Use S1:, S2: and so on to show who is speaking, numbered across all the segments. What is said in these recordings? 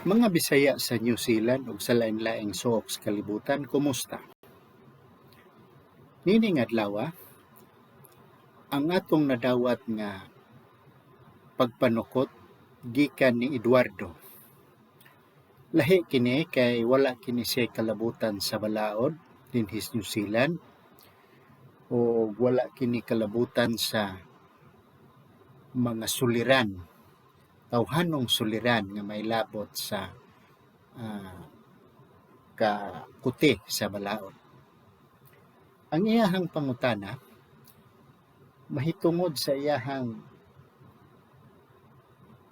S1: Mga Bisaya sa New Zealand ug sa lain-laing suok sa kalibutan, kumusta? Nining adlaw, ang atong nadawat nga pagpanukot gikan ni Eduardo. Lahi kini kay wala kini siya kalabutan sa balaod dinhi sa New Zealand o wala kini kalabutan sa mga suliran, tawhanong suliran nga may labot sa kakuti sa balaod. Ang iyahang pangutana mahitungod sa iyahang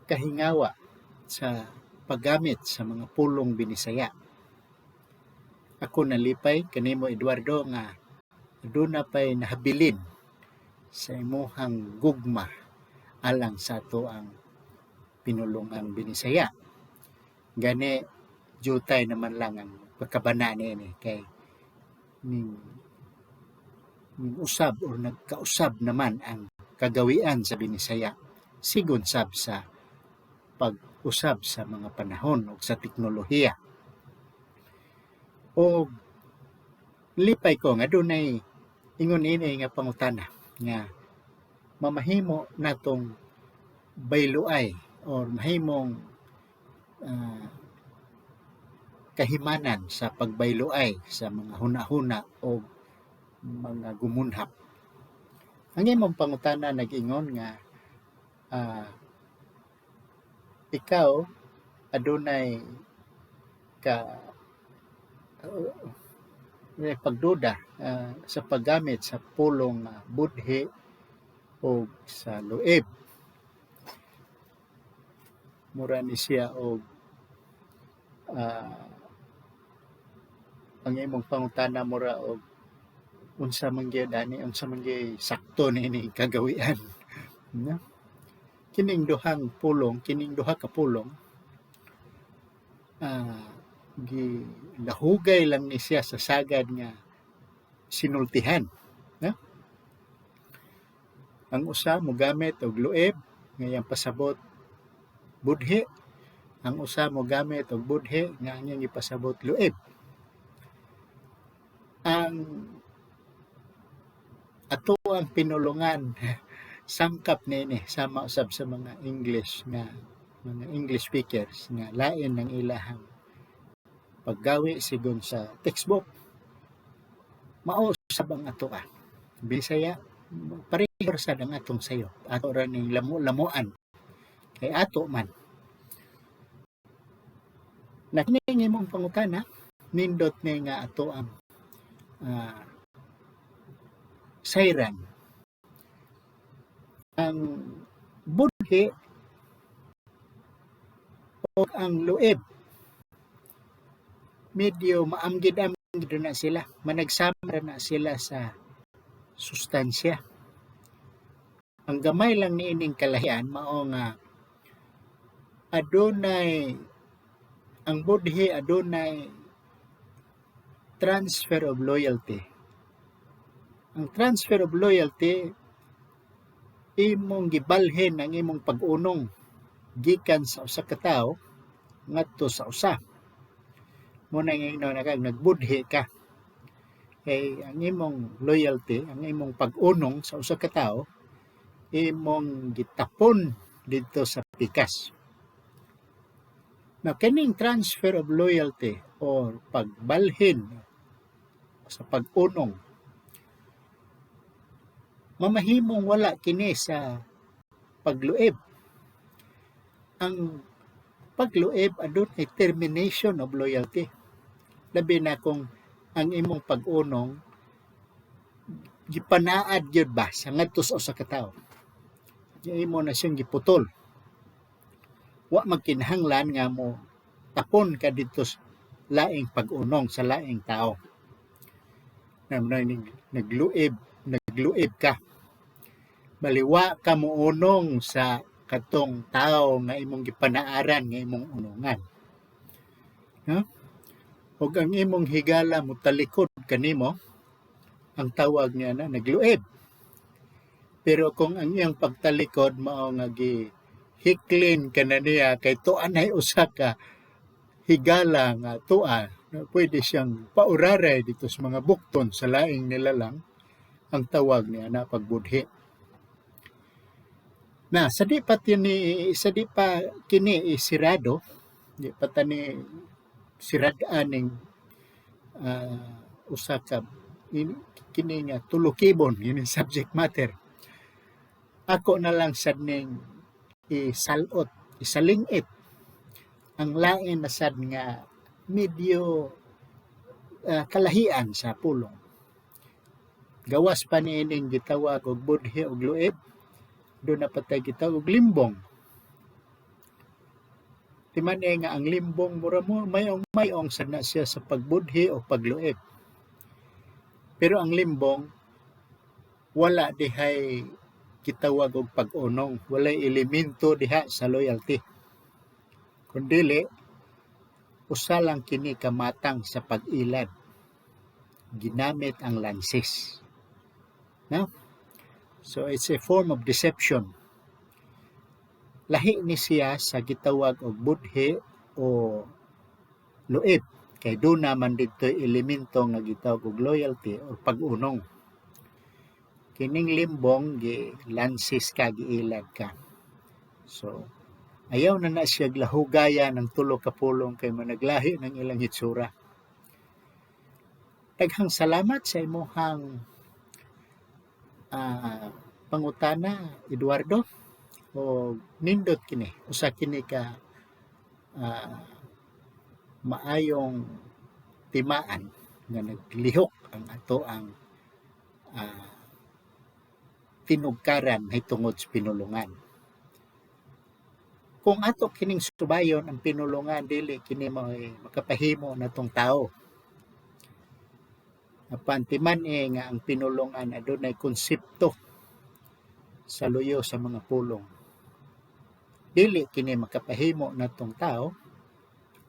S1: kahingawa sa paggamit sa mga pulong binisaya. Ako nalipay kanimo Eduardo nga aduna pay nahabilin sa imuhang gugma alang sa ato ang pinulungang binisaya. Gani jutay naman lang ang pagkabana ni kay ning usab o nagkausab naman ang kagawian sa binisaya sigon sab sa pag-usab sa mga panahon o sa teknolohiya. O lipay ko nga dunay ingon ini nga pangutana nga mamahimo natong bayluay o mahimong kahimanan sa pagbayluay sa mga hunahuna o mga gumunhap. Ang imong pangutana nag-ingon nga ikaw adunay pagduda sa paggamit sa pulong budhi o sa luib. Mura ni siya o ang imong pangutana mura o unsa man gyud ani, unsa man gyud sakto ni kagawian. No? Kining duha ka pulong gilahugay lang ni siya sa sagad nga sinultihan. No? Ang usa mogamit og luib ngayang pasabot budhi, ang usa mogamit og budhi nga anyang ipasabot luib. Ang ato ang pinulungan sangkap nini sama usab sa mga English speakers nga lain ng ilahang paggawi sigon sa textbook. Mao usab ang ato Bisaya pareho sa ang atong sayo. Ato ra ning lamu-lamuan kay ato man. Nakining imong pangutana nindot ni nga ato ang sayran. Ang budhi o ang luib medyo maamgid-amgid na sila, managsama na sila sa sustansya. Ang gamay lang ni ining kalahian mao nga ang budhi adunay transfer of loyalty. Ang transfer of loyalty imong gibalhin ang imong pag-unong gikan sa usa ka tawo ngadto sa usa. Muna nga nagbudhi ka. Kay ang imong loyalty, ang imong pag-unong sa usa ka tawo imong gitapon dito sa pikas. Now, kaning transfer of loyalty or pagbalhin sa pag-unong mamahimong wala kini sa pagluib. Ang pagluib adunay termination of loyalty. Labi na kung ang imong pag-unong gipanaad gyud ba sa ngadto sa usa ka tawo. Imo na siyang giputol. Wa magkinahanglan nga mo tapon ka dito sa laing pag-unong sa laing tao. Nagluib ka. Baliwa ka muunong sa katong tao nga imong gipanaaran nga imong unungan. No? Ug ang imong higala mo talikod kanimo, ang tawag niya na nagluib. Pero kung ang iyang pagtalikod mao nga hiklin ka na niya kay tuanay usa ka higala nga tua na pwede siyang pauraray dito sa mga bukton sa laing nilalang ang tawag niya na pagbudhi. Na sa di pa kini isirado, di pa tani sirad-an ning usa ka kini nga tulokibon yun yung subject matter. Ako na lang sad ning isalot, isalingit ang lain na sad nga medyo kalahian sa pulong. Gawas pa niining gitawag og budhi og luib, doon na patay gitawag og limbong. Timan nga ang limbong mura mo mayong sad na siya sa pagbudhi o pagluib. Pero ang limbong wala dihay gitawag og pag-unong, walay elemento diha sa loyalty. Kundili usa lang kini kamatang sa pag-ilad. Ginamit ang lansis. No? So it's a form of deception. Lahi ni siya sa gitawag og budhi o luib. Kay doon naman dito elemento nga gitawag og loyalty o pag-unong. Kining limbong lansis ka, giilad ka. So ayaw na siya lahugaya ng tulo ka pulong kay managlahi ng ilang hitsura. Daghang salamat sa imuhang pangutana, Eduardo. O nindot kini, usa kini ka maayong timaan nga naglihok ang ato ang tinugkaran hitungod sa pinulungan. Kung ato kining subayon ang pinulungan, dili kini makapahimo natong tao. Apan timan nga ang pinulungan adunay konsepto sa luyo sa mga pulong. Dili kini makapahimo natong tao,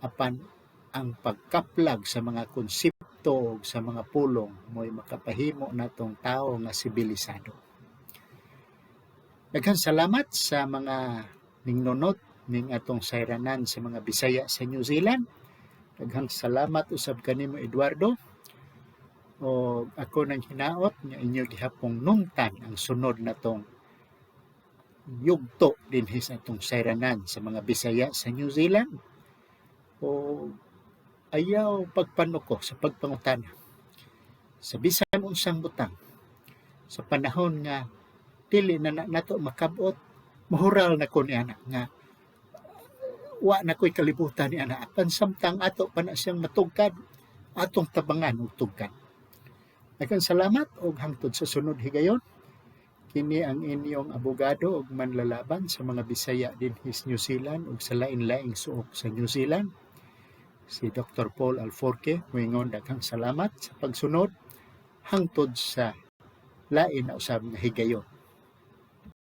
S1: apan ang pagkaplag sa mga konsepto sa mga pulong mo'y makapahimo natong tao nga sibilisado. Daghang salamat sa mga ningnunot ning atong sayranan sa mga Bisaya sa New Zealand. Daghang salamat usab kanimo, Eduardo. O ako nang hinaot nga inyo gihapong nungtan ang sunod natong yugto dinhi sa atong sayranan sa mga Bisaya sa New Zealand. O ayaw pagpanuko sa pagpangutana sa bisan unsang butang sa panahon nga dili na nato makabot, mahural na ko ni anak nga wa na ko'y kalibutan ni anak. Apan samtang ato pa na siyang matugkad, atong tabangan og tugkad. Daghang salamat og hangtod sa sunod higayon. Kini ang inyong abogado ug manlalaban sa mga Bisaya dinhi sa New Zealand ug sa lain-laing suok sa New Zealand, si Dr. Paul Alforque. Moingon daghang salamat sa pagsunod hangtod sa lain na usab nga higayon.